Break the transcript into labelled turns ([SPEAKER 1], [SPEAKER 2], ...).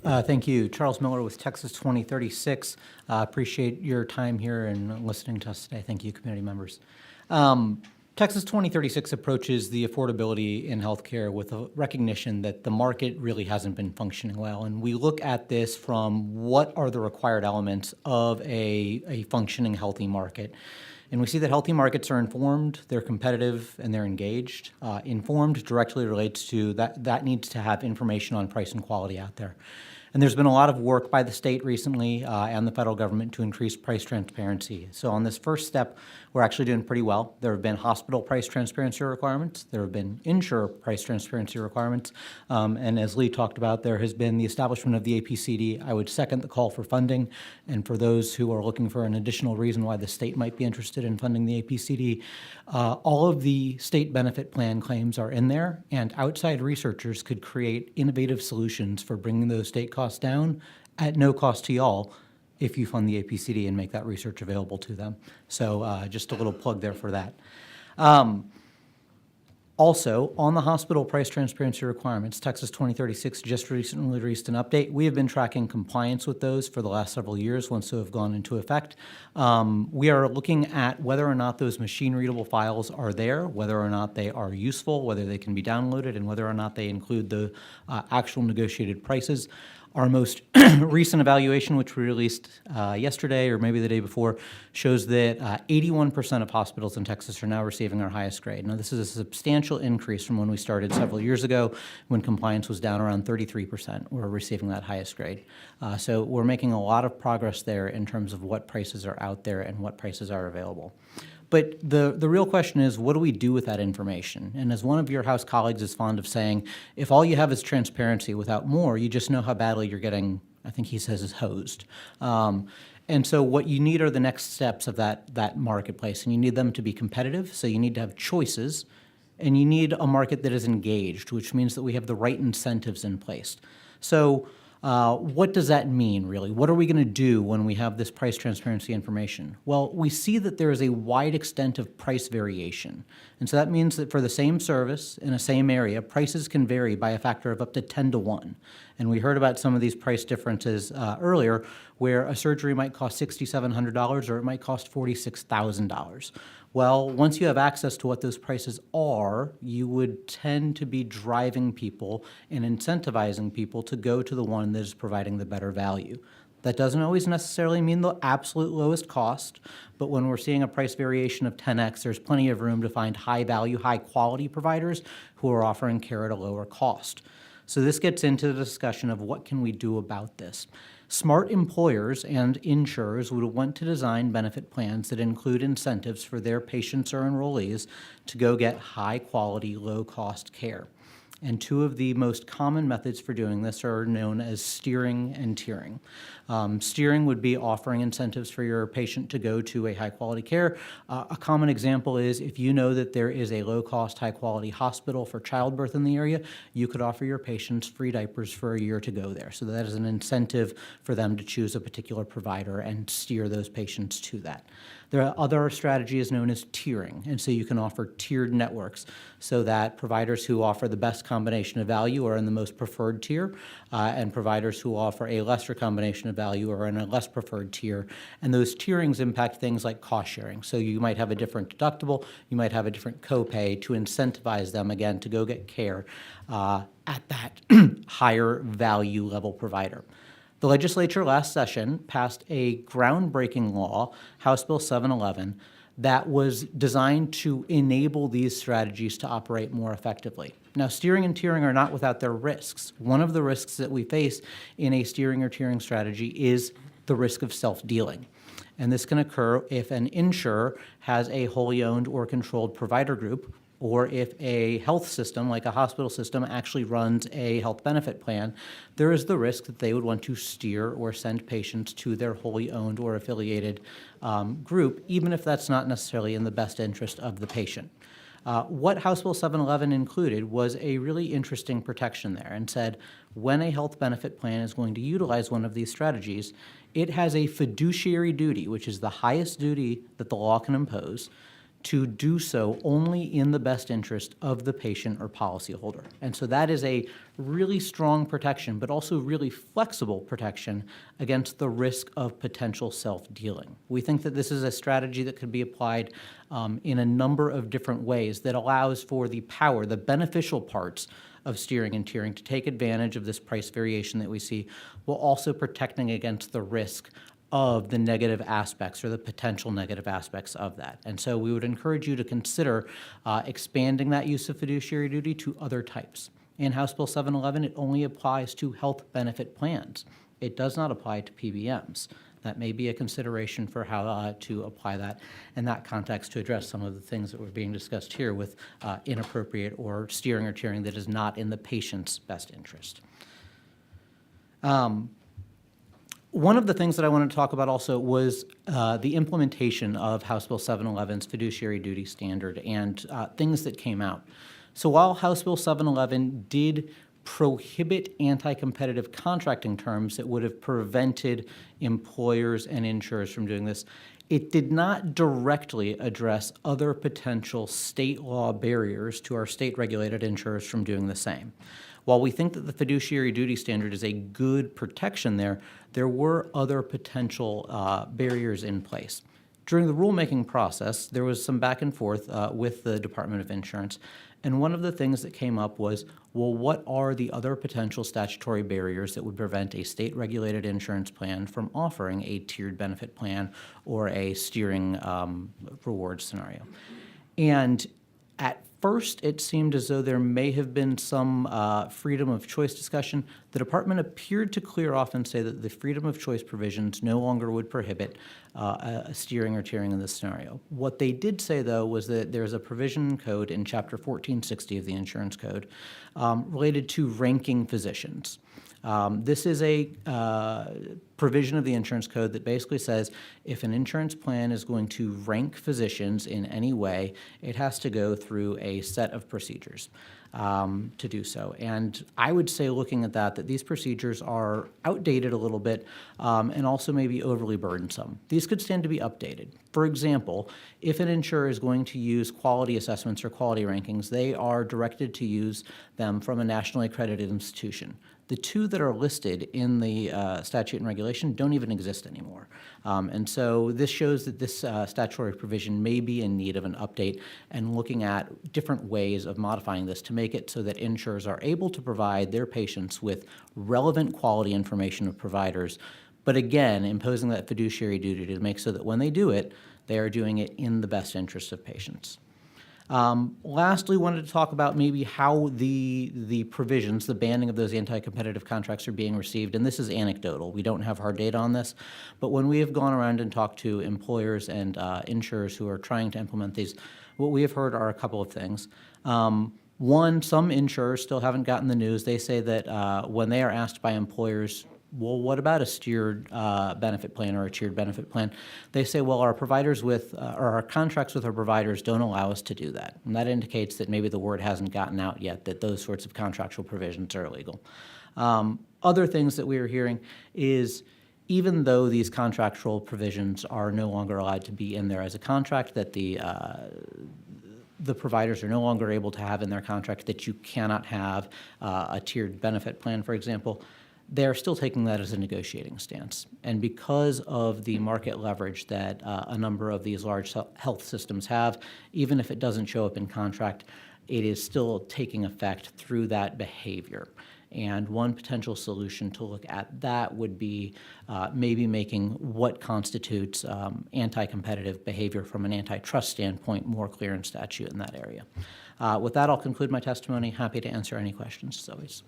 [SPEAKER 1] Thank you. Charles Miller with Texas 2036. Appreciate your time here and listening to us today. Thank you, community members. Texas 2036 approaches the affordability in healthcare with a recognition that the market really hasn't been functioning well. And we look at this from what are the required elements of a functioning healthy market. And we see that healthy markets are informed, they're competitive, and they're engaged. Informed directly relates to that needs to have information on price and quality out there. And there's been a lot of work by the state recently and the federal government to increase price transparency. So on this first step, we're actually doing pretty well. There have been hospital price transparency requirements. There have been insurer price transparency requirements. And as Lee talked about, there has been the establishment of the APCD. I would second the call for funding. And for those who are looking for an additional reason why the state might be interested in funding the APCD, all of the state benefit plan claims are in there, and outside researchers could create innovative solutions for bringing those state costs down at no cost to y'all if you fund the APCD and make that research available to them. So just a little plug there for that. Also, on the hospital price transparency requirements, Texas 2036 just recently released an update. We have been tracking compliance with those for the last several years once they have gone into effect. We are looking at whether or not those machine-readable files are there, whether or not they are useful, whether they can be downloaded, and whether or not they include the actual negotiated prices. Our most recent evaluation, which we released yesterday or maybe the day before, shows that 81% of hospitals in Texas are now receiving our highest grade. Now, this is a substantial increase from when we started several years ago when compliance was down around 33%. We're receiving that highest grade. So we're making a lot of progress there in terms of what prices are out there and what prices are available. But the real question is, what do we do with that information? And as one of your House colleagues is fond of saying, if all you have is transparency without more, you just know how badly you're getting, I think he says, is hosed. And so what you need are the next steps of that marketplace, and you need them to be competitive, so you need to have choices, and you need a market that is engaged, which means that we have the right incentives in place. So what does that mean, really? What are we going to do when we have this price transparency information? Well, we see that there is a wide extent of price variation. And so that means that for the same service in a same area, prices can vary by a factor of up to 10 to 1. And we heard about some of these price differences earlier, where a surgery might cost $6,700 or it might cost $46,000. Well, once you have access to what those prices are, you would tend to be driving people and incentivizing people to go to the one that is providing the better value. That doesn't always necessarily mean the absolute lowest cost, but when we're seeing a price variation of 10x, there's plenty of room to find high-value, high-quality providers who are offering care at a lower cost. So this gets into the discussion of what can we do about this. Smart employers and insurers would want to design benefit plans that include incentives for their patients or enrollees to go get high-quality, low-cost care. And two of the most common methods for doing this are known as steering and tiering. Steering would be offering incentives for your patient to go to a high-quality care. A common example is if you know that there is a low-cost, high-quality hospital for childbirth in the area, you could offer your patients free diapers for a year to go there. So that is an incentive for them to choose a particular provider and steer those patients to that. There are other strategies known as tiering, and so you can offer tiered networks so that providers who offer the best combination of value are in the most preferred tier, and providers who offer a lesser combination of value are in a less preferred tier. And those tierings impact things like cost sharing. So you might have a different deductible, you might have a different copay to incentivize them, again, to go get care at that higher value level provider. The legislature last session passed a groundbreaking law, House Bill 711, that was designed to enable these strategies to operate more effectively. Now, steering and tiering are not without their risks. One of the risks that we face in a steering or tiering strategy is the risk of self-dealing. And this can occur if an insurer has a wholly owned or controlled provider group, or if a health system, like a hospital system, actually runs a health benefit plan, there is the risk that they would want to steer or send patients to their wholly owned or affiliated group, even if that's not necessarily in the best interest of the patient. What House Bill 711 included was a really interesting protection there and said, when a health benefit plan is going to utilize one of these strategies, it has a fiduciary duty, which is the highest duty that the law can impose, to do so only in the best interest of the patient or policyholder. And so that is a really strong protection, but also really flexible protection against the risk of potential self-dealing. We think that this is a strategy that could be applied in a number of different ways that allows for the power, the beneficial parts of steering and tiering to take advantage of this price variation that we see, while also protecting against the risk of the negative aspects or the potential negative aspects of that. And so we would encourage you to consider expanding that use of fiduciary duty to other types. In House Bill 711, it only applies to health benefit plans. It does not apply to PBMs. That may be a consideration for how to apply that in that context to address some of the things that were being discussed here with inappropriate or steering or tiering that is not in the patient's best interest. One of the things that I wanted to talk about also was the implementation of House Bill 711's fiduciary duty standard and things that came out. So while House Bill 711 did prohibit anti-competitive contracting terms that would have prevented employers and insurers from doing this, it did not directly address other potential state law barriers to our state-regulated insurers from doing the same. While we think that the fiduciary duty standard is a good protection there were other potential barriers in place. During the rulemaking process, there was some back and forth with the Department of Insurance, and one of the things that came up was, well, what are the other potential statutory barriers that would prevent a state-regulated insurance plan from offering a tiered benefit plan or a steering reward scenario? And at first, it seemed as though there may have been some freedom of choice discussion. The department appeared to clear off and say that the freedom of choice provisions no longer would prohibit a steering or tiering in this scenario. What they did say, though, was that there's a provision code in Chapter 1460 of the Insurance Code related to ranking physicians. This is a provision of the insurance code that basically says if an insurance plan is going to rank physicians in any way, it has to go through a set of procedures to do so. And I would say, looking at that these procedures are outdated a little bit and also maybe overly burdensome. These could stand to be updated. For example, if an insurer is going to use quality assessments or quality rankings, they are directed to use them from a nationally accredited institution. The two that are listed in the statute and regulation don't even exist anymore. And so this shows that this statutory provision may be in need of an update and looking at different ways of modifying this to make it so that insurers are able to provide their patients with relevant quality information of providers, but again, imposing that fiduciary duty to make so that when they do it, they are doing it in the best interest of patients. Lastly, wanted to talk about maybe how the provisions, the banning of those anti-competitive contracts are being received, and this is anecdotal. We don't have hard data on this, but when we have gone around and talked to employers and insurers who are trying to implement these, what we have heard are a couple of things. One, some insurers still haven't gotten the news. They say that when they are asked by employers, well, what about a steered benefit plan or a tiered benefit plan? They say, well, our providers or our contracts with our providers don't allow us to do that. And that indicates that maybe the word hasn't gotten out yet that those sorts of contractual provisions are illegal. Other things that we are hearing is, even though these contractual provisions are no longer allowed to be in there as a contract, that the providers are no longer able to have in their contract that you cannot have a tiered benefit plan, for example, they're still taking that as a negotiating stance. And because of the market leverage that a number of these large health systems have, even if it doesn't show up in contract, it is still taking effect through that behavior. And one potential solution to look at that would be maybe making what constitutes anti-competitive behavior from an antitrust standpoint more clear in statute in that area. With that, I'll conclude my testimony. Happy to answer any questions, as always.